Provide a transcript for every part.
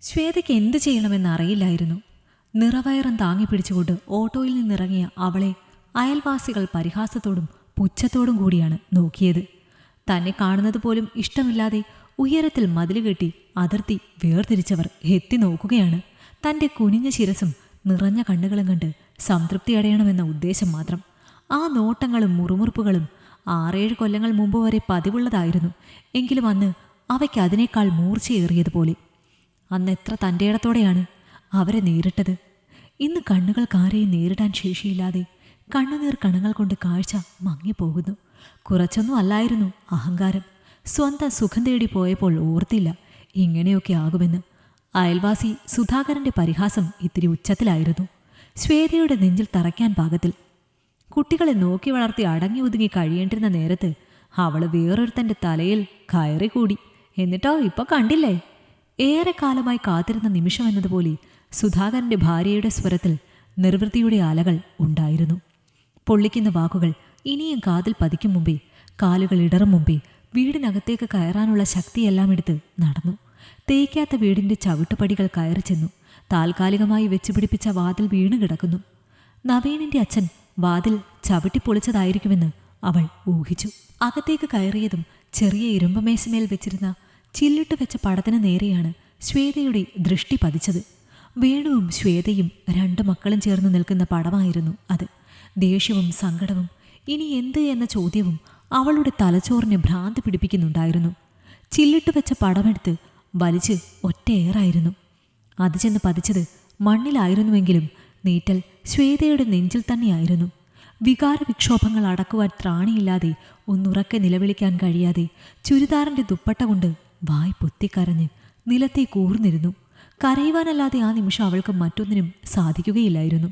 ശ്വേതയ്ക്ക് എന്ത് ചെയ്യണമെന്നറിയില്ലായിരുന്നു. നിറവയറും താങ്ങി പിടിച്ചുകൊണ്ട് ഓട്ടോയിൽ നിന്നിറങ്ങിയ അവളെ അയൽവാസികൾ പരിഹാസത്തോടും പുച്ഛത്തോടും കൂടിയാണ് നോക്കിയത്. തന്നെ കാണുന്നത് പോലും ഇഷ്ടമില്ലാതെ ഉയരത്തിൽ മതിലുകെട്ടി അതിർത്തി വേർതിരിച്ചവർ എത്തി നോക്കുകയാണ്. തൻ്റെ കുനിഞ്ഞ ശിരസും നിറഞ്ഞ കണ്ണുകളും കണ്ട് സംതൃപ്തിയടയണമെന്ന ഉദ്ദേശം മാത്രം. ആ നോട്ടങ്ങളും മുറുമുറുപ്പുകളും 6-7 കൊല്ലങ്ങൾ മുമ്പ് വരെ പതിവുള്ളതായിരുന്നു. എങ്കിലും അന്ന് അവയ്ക്ക് അതിനേക്കാൾ മൂർച്ചയേറിയതുപോലെ. അന്ന് എത്ര തൻ്റെ ഇടത്തോടെയാണ് അവരെ നേരിട്ടത്. ഇന്ന് കണ്ണുകൾക്കാരെയും നേരിടാൻ ശേഷിയില്ലാതെ കണ്ണുനീർ കണങ്ങൾ കൊണ്ട് കാഴ്ച മങ്ങിപ്പോകുന്നു. കുറച്ചൊന്നും അല്ലായിരുന്നു അഹങ്കാരം. സ്വന്തം സുഖം തേടി പോയപ്പോൾ ഓർത്തില്ല ഇങ്ങനെയൊക്കെ ആകുമെന്ന്. അയൽവാസി സുധാകരൻ്റെ പരിഹാസം ഇത്തിരി ഉച്ചത്തിലായിരുന്നു. ശ്വേതയുടെ നെഞ്ചിൽ തറയ്ക്കാൻ പാകത്തിൽ. കുട്ടികളെ നോക്കി വളർത്തി അടങ്ങി ഒതുങ്ങി കഴിയേണ്ടിരുന്ന നേരത്ത് അവള് വേറൊരുത്തൻ്റെ തലയിൽ കയറി കൂടി. എന്നിട്ടോ ഇപ്പൊ കണ്ടില്ലേ? ഏറെക്കാലമായി കാത്തിരുന്ന നിമിഷം എന്നതുപോലെ സുധാകരൻ്റെ ഭാര്യയുടെ സ്വരത്തിൽ നിർവൃത്തിയുടെ അലകൾ ഉണ്ടായിരുന്നു. പൊള്ളിക്കുന്ന വാക്കുകൾ ഇനിയും കാതിൽ പതിക്കും മുമ്പേ, കാലുകൾ ഇടറും മുമ്പേ വീടിനകത്തേക്ക് കയറാനുള്ള ശക്തിയെല്ലാം എടുത്ത് നടന്നു. തേക്കാത്ത വീടിൻ്റെ ചവിട്ടുപടികൾ കയറി ചെന്നു. താൽക്കാലികമായി വെച്ചുപിടിപ്പിച്ച വാതിൽ വീണു കിടക്കുന്നു. നവീനിൻ്റെ അച്ഛൻ വാതിൽ ചവിട്ടിപ്പൊളിച്ചതായിരിക്കുമെന്ന് അവൾ ഊഹിച്ചു. അകത്തേക്ക് കയറിയതും ചെറിയ ഇരുമ്പമേശമേൽ വെച്ചിരുന്ന ചില്ലിട്ട് വെച്ച പടത്തിന് നേരെയാണ് ശ്വേതയുടെ ദൃഷ്ടി പതിച്ചത്. വേണുവും ശ്വേതയും 2 മക്കളും ചേർന്ന് നിൽക്കുന്ന പടമായിരുന്നു അത്. ദേഷ്യവും സങ്കടവും ഇനി എന്ത് എന്ന ചോദ്യവും അവളുടെ തലച്ചോറിനെ ഭ്രാന്ത് പിടിപ്പിക്കുന്നുണ്ടായിരുന്നു. ചില്ലിട്ട് വെച്ച പടമെടുത്ത് വലിച്ച് ഒറ്റയേറായിരുന്നു. അത് ചെന്ന് പതിച്ചത് മണ്ണിലായിരുന്നുവെങ്കിലും നീറ്റൽ ശ്വേതയുടെ നെഞ്ചിൽ തന്നെയായിരുന്നു. വികാരവിക്ഷോഭങ്ങൾ അടക്കുവാൻ ത്രാണിയില്ലാതെ, ഒന്നുറക്കെ നിലവിളിക്കാൻ കഴിയാതെ ചുരിദാറിൻ്റെ ദുപ്പട്ട കൊണ്ട് വായ് പൊത്തിക്കരഞ്ഞ് നിലത്തെ കൂർന്നിരുന്നു. കരയുവാനല്ലാതെ ആ നിമിഷം അവൾക്ക് മറ്റൊന്നിനും സാധിക്കുകയില്ലായിരുന്നു.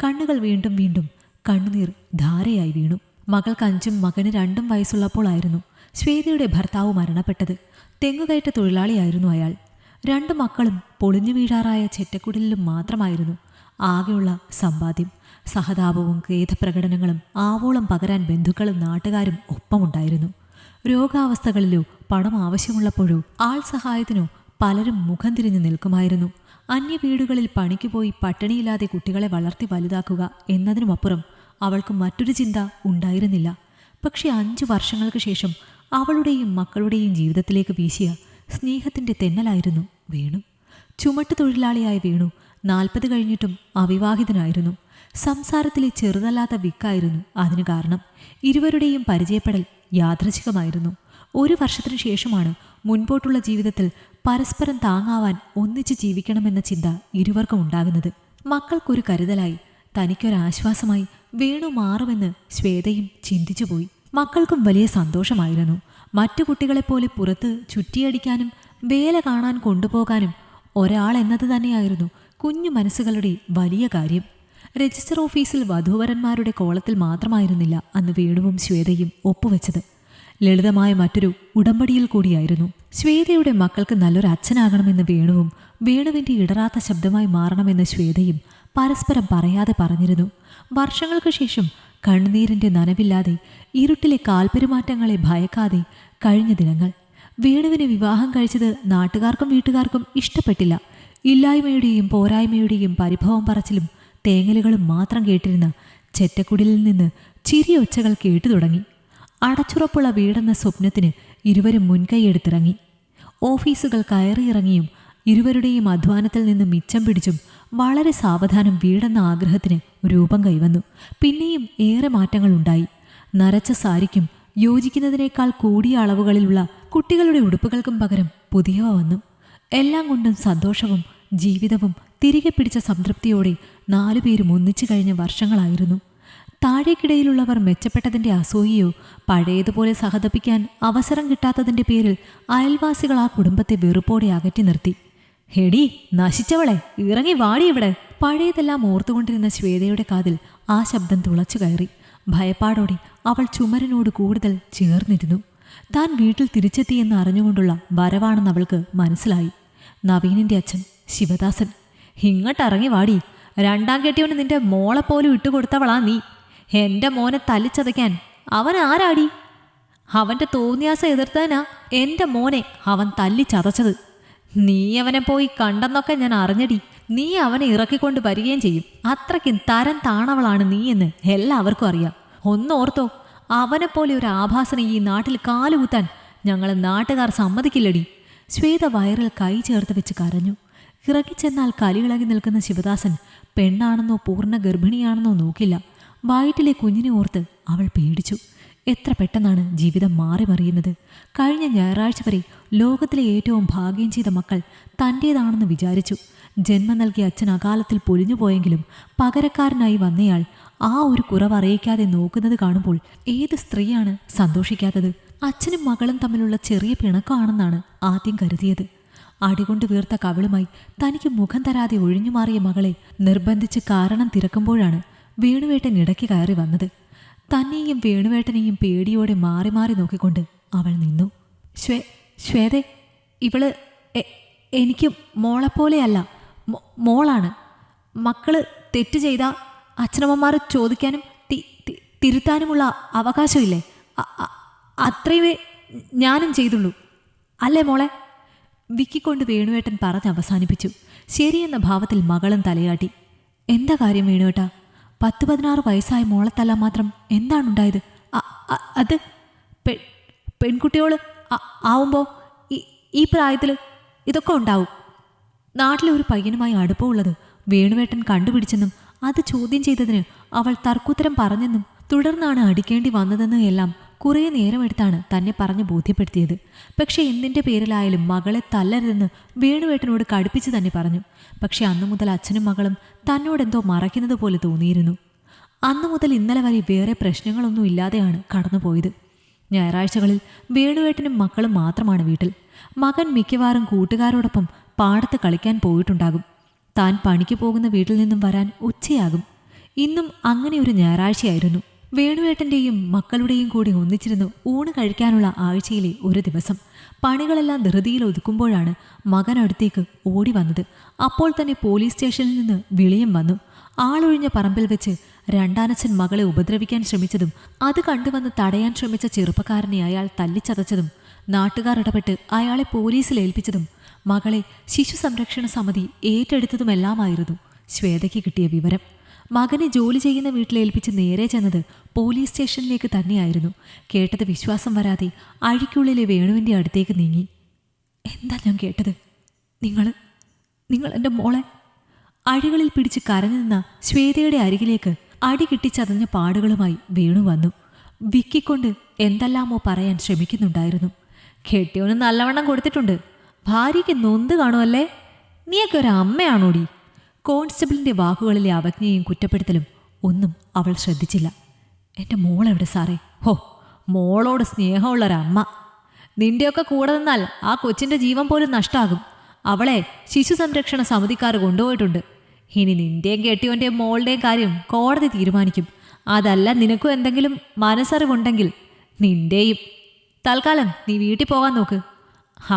കണ്ണുകൾ വീണ്ടും വീണ്ടും കണ്ണുനീർ ധാരയായി വീണു. മകൾക്ക് 5ഉം മകന് 2ഉം വയസ്സുള്ളപ്പോഴായിരുന്നു ശ്വേതയുടെ ഭർത്താവ് മരണപ്പെട്ടത്. തെങ്ങുകയറ്റ തൊഴിലാളിയായിരുന്നു അയാൾ. 2 മക്കളും പൊളിഞ്ഞു വീഴാറായ ചെറ്റക്കുടലിലും മാത്രമായിരുന്നു ആകെയുള്ള സമ്പാദ്യം. സഹതാപവും ഖേദപ്രകടനങ്ങളും ആവോളം പകരാൻ ബന്ധുക്കളും നാട്ടുകാരും ഒപ്പമുണ്ടായിരുന്നു. രോഗാവസ്ഥകളിലോ പണം ആവശ്യമുള്ളപ്പോഴോ ആൾ സഹായത്തിനോ പലരും മുഖം തിരിഞ്ഞു നിൽക്കുമായിരുന്നു. അന്യ വീടുകളിൽ പണിക്ക് പോയി പട്ടിണിയില്ലാതെ കുട്ടികളെ വളർത്തി വലുതാക്കുക എന്നതിനുമപ്പുറം അവൾക്ക് മറ്റൊരു ചിന്ത ഉണ്ടായിരുന്നില്ല. പക്ഷെ 5 വർഷങ്ങൾക്ക് ശേഷം അവളുടെയും മക്കളുടെയും ജീവിതത്തിലേക്ക് വീശിയ സ്നേഹത്തിൻ്റെ തെന്നലായിരുന്നു വേണു. ചുമട്ട് തൊഴിലാളിയായ വേണു 40 കഴിഞ്ഞിട്ടും അവിവാഹിതനായിരുന്നു. സംസാരത്തിലെ ചെറുതല്ലാത്ത വിക്കായിരുന്നു അതിനു കാരണം. ഇരുവരുടെയും പരിചയപ്പെടൽ യാദൃച്ഛികമായിരുന്നു. 1 വർഷത്തിനു ശേഷമാണ് മുൻപോട്ടുള്ള ജീവിതത്തിൽ പരസ്പരം താങ്ങാവാൻ ഒന്നിച്ച് ജീവിക്കണമെന്ന ചിന്ത ഇരുവർക്കും ഉണ്ടാകുന്നത്. മക്കൾക്കൊരു കരുതലായി, തനിക്കൊരാശ്വാസമായി വേണു മാറുമെന്ന് ശ്വേതയും ചിന്തിച്ചുപോയി. മക്കൾക്കും വലിയ സന്തോഷമായിരുന്നു. മറ്റു കുട്ടികളെപ്പോലെ പുറത്ത് ചുറ്റിയടിക്കാനും വേല കാണാൻ കൊണ്ടുപോകാനും ഒരാൾ എന്നത് തന്നെയായിരുന്നു കുഞ്ഞു മനസ്സുകളുടെ വലിയ കാര്യം. രജിസ്റ്റർ ഓഫീസിൽ വധൂവരന്മാരുടെ കോളത്തിൽ മാത്രമായിരുന്നില്ല അന്ന് വേണുവും ശ്വേതയും ഒപ്പുവെച്ചത്. ലളിതമായ മറ്റൊരു ഉടമ്പടിയിൽ കൂടിയായിരുന്നു. ശ്വേതയുടെ മക്കൾക്ക് നല്ലൊരു അച്ഛനാകണമെന്ന് വേണുവും വേണുവിൻ്റെ ഇടറാത്ത ശബ്ദമായി മാറണമെന്ന് ശ്വേതയും പരസ്പരം പറയാതെ പറഞ്ഞിരുന്നു. വർഷങ്ങൾക്ക് ശേഷം കണ്ണുനീരിൻ്റെ നനവില്ലാതെ, ഇരുട്ടിലെ കാൽപെരുമാറ്റങ്ങളെ ഭയക്കാതെ കഴിഞ്ഞ ദിനങ്ങൾ. വേണുവിനെ വിവാഹം കഴിച്ചത് നാട്ടുകാർക്കും വീട്ടുകാർക്കും ഇഷ്ടപ്പെട്ടില്ല. ഇല്ലായ്മയുടെയും പോരായ്മയുടെയും പരിഭവം പറച്ചിലും തേങ്ങലുകളും മാത്രം കേട്ടിരുന്ന ചെറ്റക്കുടിലിൽ നിന്ന് ചിരിയൊച്ചകൾ കേട്ടു തുടങ്ങി. അടച്ചുറപ്പുള്ള വീടെന്ന സ്വപ്നത്തിന് ഇരുവരും മുൻകൈയെടുത്തിറങ്ങി. ഓഫീസുകൾ കയറിയിറങ്ങിയും ഇരുവരുടെയും അധ്വാനത്തിൽ നിന്ന് മിച്ചം പിടിച്ചും വളരെ സാവധാനം വീടെന്ന ആഗ്രഹത്തിന് രൂപം കൈവന്നു. പിന്നെയും ഏറെ മാറ്റങ്ങളുണ്ടായി. നരച്ച സാരിക്കും യോജിക്കുന്നതിനേക്കാൾ കൂടിയ അളവുകളിലുള്ള കുട്ടികളുടെ ഉടുപ്പുകൾക്കും പകരം പുതിയവ വന്നു. എല്ലാം കൊണ്ടും സന്തോഷവും ജീവിതവും തിരികെ പിടിച്ച സംതൃപ്തിയോടെ 4 പേരും ഒന്നിച്ചു കഴിഞ്ഞ വർഷങ്ങളായിരുന്നു. താഴേക്കിടയിലുള്ളവർ മെച്ചപ്പെട്ടതിൻ്റെ അസൂയയോ പഴയതുപോലെ സഹതപിക്കാൻ അവസരം കിട്ടാത്തതിൻ്റെ പേരിൽ അയൽവാസികൾ ആ കുടുംബത്തെ വെറുപ്പോടെ അകറ്റി നിർത്തി. ഹെടി നശിച്ചവളെ, ഇറങ്ങി വാടി ഇവിടെ! പഴയതെല്ലാം ഓർത്തുകൊണ്ടിരുന്ന ശ്വേതയുടെ കാതിൽ ആ ശബ്ദം തുളച്ചു കയറി. ഭയപ്പാടോടെ അവൾ ചുമരിനോട് കൂടുതൽ ചേർന്നിരുന്നു. താൻ വീട്ടിൽ തിരിച്ചെത്തിയെന്ന് അറിഞ്ഞുകൊണ്ടുള്ള വരവാണെന്ന് അവൾക്ക് മനസ്സിലായി. നവീനിൻ്റെ അച്ഛൻ ശിവദാസൻ. ഇങ്ങോട്ടിറങ്ങി വാടി! 2ാം കെട്ടിയവന് നിന്റെ മോളെപ്പോലും ഇട്ടുകൊടുത്തവളാ നീ. എൻ്റെ മോനെ തല്ലിച്ചതയ്ക്കാൻ അവൻ ആരാടി? അവൻ്റെ തോന്നിയാസം എതിർത്താനാ എൻ്റെ മോനെ അവൻ തല്ലിച്ചതച്ചത്. നീ അവനെ പോയി കണ്ടെന്നൊക്കെ ഞാൻ അറിഞ്ഞടി. നീ അവനെ ഇറക്കിക്കൊണ്ട് വരികയും ചെയ്യും. അത്രയ്ക്കും തരം താണവളാണ് നീ എന്ന് എല്ലാവർക്കും അറിയാം. ഒന്നോർത്തോ, അവനെപ്പോലെ ഒരു ആഭാസനെ ഈ നാട്ടിൽ കാലുകുത്താൻ ഞങ്ങൾ നാട്ടുകാർ സമ്മതിക്കില്ലടി. ശ്വേത വയറിൽ കൈ ചേർത്ത് വെച്ച് കരഞ്ഞു. ഇറങ്ങിച്ചെന്നാൽ കലിയിളകി നിൽക്കുന്ന ശിവദാസൻ പെണ്ണാണെന്നോ പൂർണ്ണ ഗർഭിണിയാണെന്നോ നോക്കില്ല. വയറ്റിലെ കുഞ്ഞിനെ ഓർത്ത് അവൾ പേടിച്ചു. എത്ര പെട്ടെന്നാണ് ജീവിതം മാറി മറിയുന്നത്. കഴിഞ്ഞ ഞായറാഴ്ച വരെ ലോകത്തിലെ ഏറ്റവും ഭാഗ്യം ചെയ്ത മക്കൾ തൻ്റേതാണെന്ന് വിചാരിച്ചു. ജന്മം നൽകിയ അച്ഛൻ അകാലത്തിൽ പൊലിഞ്ഞുപോയെങ്കിലും പകരക്കാരനായി വന്നയാൾ ആ ഒരു കുറവറിയിക്കാതെ നോക്കുന്നത് കാണുമ്പോൾ ഏത് സ്ത്രീയാണ് സന്തോഷിക്കാത്തത്? അച്ഛനും മകളും തമ്മിലുള്ള ചെറിയ പിണക്കമാണെന്നാണ് ആദ്യം കരുതിയത്. അടികൊണ്ട് വീർത്ത കവിളുമായി തനിക്ക് മുഖം തരാതെ ഒഴിഞ്ഞുമാറിയ മകളെ നിർബന്ധിച്ച് കാരണം തിരക്കുമ്പോഴാണ് വേണുവേട്ടൻ ഇടയ്ക്ക് കയറി വന്നത്. തന്നെയും വേണുവേട്ടനെയും പേടിയോടെ മാറി മാറി നോക്കിക്കൊണ്ട് അവൾ നിന്നു. ശ്വേതേ, ഇവള് എനിക്ക് മോളെപ്പോലെയല്ല, മോളാണ്. മക്കള് തെറ്റ് ചെയ്താൽ അച്ഛനമ്മമാർ ചോദിക്കാനും തിരുത്താനുമുള്ള അവകാശമില്ലേ? അത്രയേ ഞാനും ചെയ്തുള്ളൂ, അല്ലേ മോളെ? വിക്കിക്കൊണ്ട് വേണുവേട്ടൻ പറഞ്ഞ് അവസാനിപ്പിച്ചു. ശരിയെന്ന ഭാവത്തിൽ മകളും തലയാട്ടി. എന്താ കാര്യം വേണുവേട്ടാ? 10-16 വയസ്സായ മോളെ തല്ലാൻ മാത്രം എന്താണുണ്ടായത്? അത് പെൺകുട്ടിയോള് ആവുമ്പോൾ ഈ പ്രായത്തിൽ ഇതൊക്കെ ഉണ്ടാവും. നാട്ടിലെ ഒരു പയ്യനുമായി അടുപ്പമുള്ളത് വേണുവേട്ടൻ കണ്ടുപിടിച്ചെന്നും അത് ചോദ്യം ചെയ്തതിന് അവൾ തർക്കുത്തരം പറഞ്ഞെന്നും തുടർന്നാണ് അടിക്കേണ്ടി വന്നതെന്നും എല്ലാം കുറേ നേരമെടുത്താണ് തന്നെ പറഞ്ഞ് ബോധ്യപ്പെടുത്തിയത്. പക്ഷേ എന്തിൻ്റെ പേരിലായാലും മകളെ തല്ലരുതെന്ന് വേണുവേട്ടനോട് കടുപ്പിച്ച് തന്നെ പറഞ്ഞു. പക്ഷെ അന്നു മുതൽ അച്ഛനും മകളും തന്നോടെന്തോ മറയ്ക്കുന്നത് പോലെ തോന്നിയിരുന്നു. അന്നു മുതൽ ഇന്നലെ വരെ വേറെ പ്രശ്നങ്ങളൊന്നും ഇല്ലാതെയാണ് കടന്നുപോയത്. ഞായറാഴ്ചകളിൽ വേണുവേട്ടനും മക്കളും മാത്രമാണ് വീട്ടിൽ. മകൻ മിക്കവാറും കൂട്ടുകാരോടൊപ്പം പാടത്ത് കളിക്കാൻ പോയിട്ടുണ്ടാകും. താൻ പണിക്ക് പോകുന്ന വീട്ടിൽ നിന്നും വരാൻ ഉച്ചയാകും. ഇന്നും അങ്ങനെ ഒരു ഞായറാഴ്ചയായിരുന്നു. വേണുവേട്ടൻ്റെയും മക്കളുടെയും കൂടി ഒന്നിച്ചിരുന്ന് ഊണ് കഴിക്കാനുള്ള ആഴ്ചയിലെ ഒരു ദിവസം. പണികളെല്ലാം ധൃതിയിൽ ഒതുക്കുമ്പോഴാണ് മകൻ അടുത്തേക്ക് ഓടി വന്നത്. അപ്പോൾ തന്നെ പോലീസ് സ്റ്റേഷനിൽ നിന്ന് വിളിയും വന്നു. ആളൊഴിഞ്ഞ പറമ്പിൽ വെച്ച് രണ്ടാനച്ഛൻ മകളെ ഉപദ്രവിക്കാൻ ശ്രമിച്ചതും അത് കണ്ടുവന്ന് തടയാൻ ശ്രമിച്ച ചെറുപ്പക്കാരനെ അയാൾ തല്ലിച്ചതച്ചതും നാട്ടുകാർ ഇടപെട്ട് അയാളെ പോലീസിൽ ഏൽപ്പിച്ചതും മകളെ ശിശു സംരക്ഷണ സമിതി ഏറ്റെടുത്തതുമെല്ലാമായിരുന്നു ശ്വേതയ്ക്ക് കിട്ടിയ വിവരം. മകനെ ജോലി ചെയ്യുന്ന വീട്ടിലേൽപ്പിച്ച് നേരെ ചെന്നത് പോലീസ് സ്റ്റേഷനിലേക്ക് തന്നെയായിരുന്നു. കേട്ടത് വിശ്വാസം വരാതെ അഴിക്കുള്ളിലെ വേണുവിൻ്റെ അടുത്തേക്ക് നീങ്ങി. എന്താ ഞാൻ കേട്ടത്? നിങ്ങൾ എൻ്റെ മോളെ? അഴികളിൽ പിടിച്ച് കരഞ്ഞു നിന്ന ശ്വേതയുടെ അരികിലേക്ക് അടി കിട്ടിച്ചതഞ്ഞ പാടുകളുമായി വേണു വന്നു. വിക്കിക്കൊണ്ട് എന്തെല്ലാമോ പറയാൻ ശ്രമിക്കുന്നുണ്ടായിരുന്നു. കെട്ടിയോന് നല്ലവണ്ണം കൊടുത്തിട്ടുണ്ട്. ഭാര്യയ്ക്ക് നൊന്ത് കാണുമല്ലേ? നീയൊക്കെ ഒരു അമ്മയാണോടി? കോൺസ്റ്റബിളിൻ്റെ വാക്കുകളിലെ അവജ്ഞയും കുറ്റപ്പെടുത്തലും ഒന്നും അവൾ ശ്രദ്ധിച്ചില്ല. എൻ്റെ മോളെവിടെ സാറേ? ഹോ, മോളോട് സ്നേഹമുള്ളൊരമ്മ. നിൻ്റെയൊക്കെ കൂടെ നിന്നാൽ ആ കൊച്ചിൻ്റെ ജീവൻ പോലും നഷ്ടമാകും. അവളെ ശിശു സംരക്ഷണ സമിതിക്കാർ കൊണ്ടുപോയിട്ടുണ്ട്. ഇനി നിൻ്റെയും കെട്ടിയോൻ്റെയും മോളുടെയും കാര്യം കോടതി തീരുമാനിക്കും. അതല്ല നിനക്കും എന്തെങ്കിലും മനസ്സറിവുണ്ടെങ്കിൽ നിൻ്റെയും. തൽക്കാലം നീ വീട്ടിൽ പോകാൻ നോക്ക്.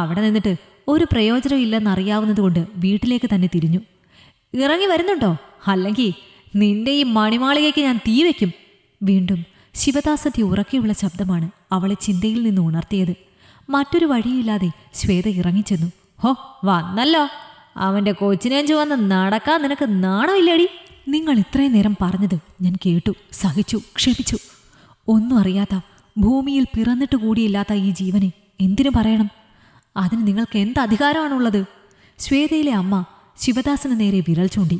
അവിടെ നിന്നിട്ട് ഒരു പ്രയോജനം ഇല്ലെന്നറിയാവുന്നത് കൊണ്ട് വീട്ടിലേക്ക് തന്നെ തിരിഞ്ഞു. ഇറങ്ങി വരുന്നുണ്ടോ? അല്ലെങ്കിൽ നിന്റെ ഈ മണിമാളികയ്ക്ക് ഞാൻ തീ വയ്ക്കും. വീണ്ടും ശിവദാസന്റെ ഉറക്കെയുള്ള ശബ്ദമാണ് അവളെ ചിന്തയിൽ നിന്ന് ഉണർത്തിയത്. മറ്റൊരു വഴിയില്ലാതെ ശ്വേത ഇറങ്ങിച്ചെന്നു. ഹോ, വന്നല്ലോ. അവൻ്റെ കൊച്ചിനെ ചുവന്ന് നടക്കാൻ നിനക്ക് നാണമില്ലടി? നിങ്ങൾ ഇത്രയും നേരം പറഞ്ഞത് ഞാൻ കേട്ടു, സഹിച്ചു, ക്ഷമിച്ചു. ഒന്നും അറിയാത്ത, ഭൂമിയിൽ പിറന്നിട്ട് കൂടിയില്ലാത്ത ഈ ജീവനെ എന്തിനു പറയണം? അതിന് നിങ്ങൾക്ക് എന്ത് അധികാരമാണുള്ളത്? ശ്വേതയിലെ അമ്മ ശിവദാസന് നേരെ വിരൽ ചൂണ്ടി.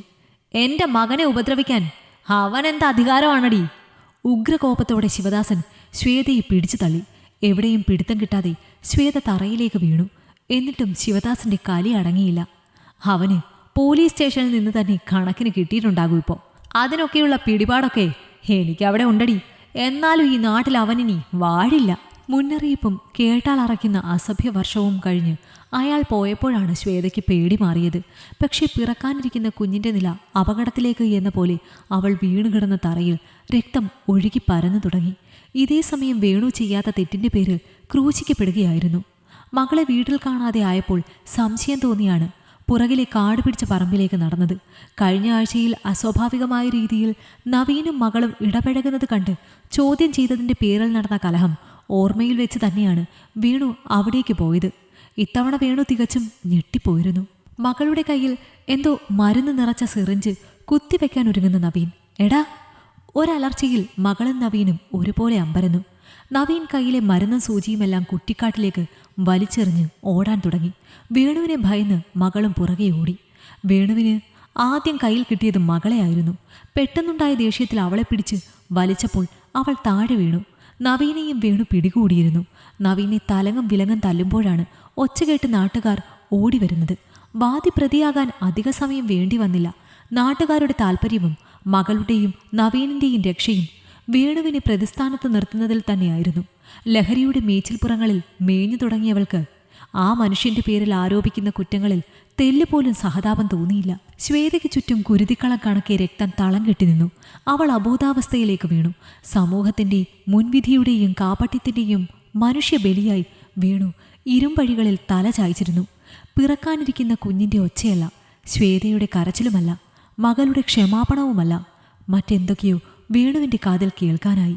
എൻ്റെ മകനെ ഉപദ്രവിക്കാൻ അവനെന്ത് അധികാരമാണടി? ഉഗ്രകോപത്തോടെ ശിവദാസൻ ശ്വേതയെ പിടിച്ചു തള്ളി. എവിടെയും പിടുത്തം കിട്ടാതെ ശ്വേത തറയിലേക്ക് വീണു. എന്നിട്ടും ശിവദാസന്റെ കലി അടങ്ങിയില്ല. അവന് പോലീസ് സ്റ്റേഷനിൽ നിന്ന് തന്നെ കണക്കിന് കിട്ടിയിട്ടുണ്ടാകും. ഇപ്പോൾ അതിനൊക്കെയുള്ള പിടിപാടൊക്കെ എനിക്കവിടെ ഉണ്ടടി. എന്നാലും ഈ നാട്ടിൽ അവനിനി വാഴില്ല. മുന്നറിയിപ്പും കേട്ടാൽ അറയ്ക്കുന്ന അസഭ്യവർഷവും കഴിഞ്ഞ് അയാൾ പോയപ്പോഴാണ് ശ്വേതയ്ക്ക് പേടി മാറിയത്. പക്ഷേ പിറക്കാനിരിക്കുന്ന കുഞ്ഞിൻ്റെ നില അപകടത്തിലേക്ക് എന്ന പോലെ അവൾ വീണുകിടന്ന തറയിൽ രക്തം ഒഴുകി പരന്നു തുടങ്ങി. ഇതേ സമയം വേണു ചെയ്യാത്ത തെറ്റിൻ്റെ പേരിൽ ക്രൂശിക്കപ്പെടുകയായിരുന്നു. മകളെ വീട്ടിൽ കാണാതെ ആയപ്പോൾ സംശയം തോന്നിയാണ് പുറകിലെ കാട് പിടിച്ച പറമ്പിലേക്ക് നടന്നത്. കഴിഞ്ഞ ആഴ്ചയിൽ അസ്വാഭാവികമായ രീതിയിൽ നവീനും മകളും ഇടപഴകുന്നത് കണ്ട് ചോദ്യം ചെയ്തതിൻ്റെ പേരിൽ നടന്ന കലഹം ഓർമ്മയിൽ വെച്ച് തന്നെയാണ് വേണു അവിടേക്ക് പോയത്. ഇത്തവണ വേണു തികച്ചും ഞെട്ടിപ്പോയിരുന്നു. മകളുടെ കയ്യിൽ എന്തോ മരുന്ന് നിറച്ച സിറിഞ്ച് കുത്തിവെക്കാൻ ഒരുങ്ങുന്ന നവീൻ. എടാ! ഒരലർച്ചയിൽ മകളും നവീനും ഒരുപോലെ അമ്പരന്നു. നവീൻ കയ്യിലെ മരുന്നും സൂചിയുമെല്ലാം കുറ്റിക്കാട്ടിലേക്ക് വലിച്ചെറിഞ്ഞ് ഓടാൻ തുടങ്ങി. വേണുവിനെ ഭയന്ന് മകളും പുറകെ ഓടി. വേണുവിന് ആദ്യം കയ്യിൽ കിട്ടിയത് മകളെയായിരുന്നു. പെട്ടെന്നുണ്ടായ ദേഷ്യത്തിൽ അവളെ പിടിച്ച് വലിച്ചപ്പോൾ അവൾ താഴെ വീണു. നവീനെയും വേണു പിടികൂടിയിരുന്നു. നവീനെ തലങ്ങും വിലങ്ങും തല്ലുമ്പോഴാണ് ഒച്ചകേട്ട് നാട്ടുകാർ ഓടിവരുന്നത്. വാദിപ്രതിയാകാൻ അധിക സമയം വേണ്ടി വന്നില്ല. നാട്ടുകാരുടെ താൽപ്പര്യവും മകളുടെയും നവീനിൻ്റെയും രക്ഷയും വേണുവിനെ പ്രതിസ്ഥാനത്ത് നിർത്തുന്നതിൽ തന്നെയായിരുന്നു. ലഹരിയുടെ മേച്ചിൽപ്പുറങ്ങളിൽ മേഞ്ഞു തുടങ്ങിയവൾക്ക് ആ മനുഷ്യന്റെ പേരിൽ ആരോപിക്കുന്ന കുറ്റങ്ങളിൽ തെല്ലുപോലും സഹതാപം തോന്നിയില്ല. ശ്വേതയ്ക്ക് ചുറ്റും കുരുതിക്കളം കണക്കെ രക്തം തളം കെട്ടിനിന്നു. അവൾ അബോധാവസ്ഥയിലേക്ക് വീണു. സമൂഹത്തിന്റെ മുൻവിധിയുടെയും കാപട്യത്തിന്റെയും മനുഷ്യബലിയായി വേണു ഇരുമ്പഴികളിൽ തല ചായ്ച്ചിരുന്നു. പിറക്കാനിരിക്കുന്ന കുഞ്ഞിന്റെ ഒച്ചയല്ല, ശ്വേതയുടെ കരച്ചിലുമല്ല, മകളുടെ ക്ഷമാപണവുമല്ല, മറ്റെന്തൊക്കെയോ വേണുവിന്റെ കാതിൽ കേൾക്കാനായി.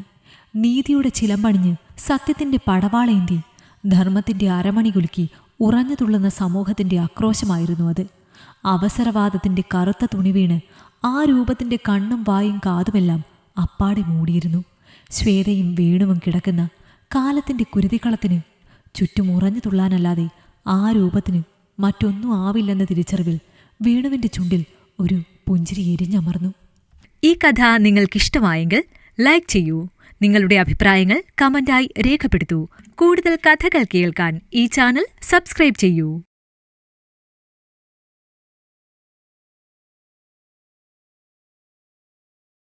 നീതിയുടെ ചിലമ്പണിഞ്ഞ് സത്യത്തിന്റെ പടവാളേന്തി ധർമ്മത്തിന്റെ അരമണി കുലുക്കി ഉറഞ്ഞു തുള്ളുന്ന സമൂഹത്തിന്റെ ആക്രോശമായിരുന്നു അത്. അവസരവാദത്തിന്റെ കറുത്ത തുണി വീണ് ആ രൂപത്തിന്റെ കണ്ണും വായും കാതുമെല്ലാം അപ്പാടെ മൂടിയിരുന്നു. ശ്വേതയും വേണുവും കിടക്കുന്ന കാലത്തിന്റെ കുരുതിക്കളത്തിന് ചുറ്റും ഉറഞ്ഞു തുള്ളാനല്ലാതെ ആ രൂപത്തിന് മറ്റൊന്നും ആവില്ലെന്ന തിരിച്ചറിവിൽ വേണുവിന്റെ ചുണ്ടിൽ ഒരു പുഞ്ചിരി എരിഞ്ഞമർന്നു. ഈ കഥ നിങ്ങൾക്കിഷ്ടമായെങ്കിൽ ലൈക്ക് ചെയ്യൂ. നിങ്ങളുടെ അഭിപ്രായങ്ങൾ കമന്റായി രേഖപ്പെടുത്തൂ. കൂടുതൽ കഥകൾ കേൾക്കാൻ ഈ ചാനൽ സബ്സ്ക്രൈബ് ചെയ്യൂ.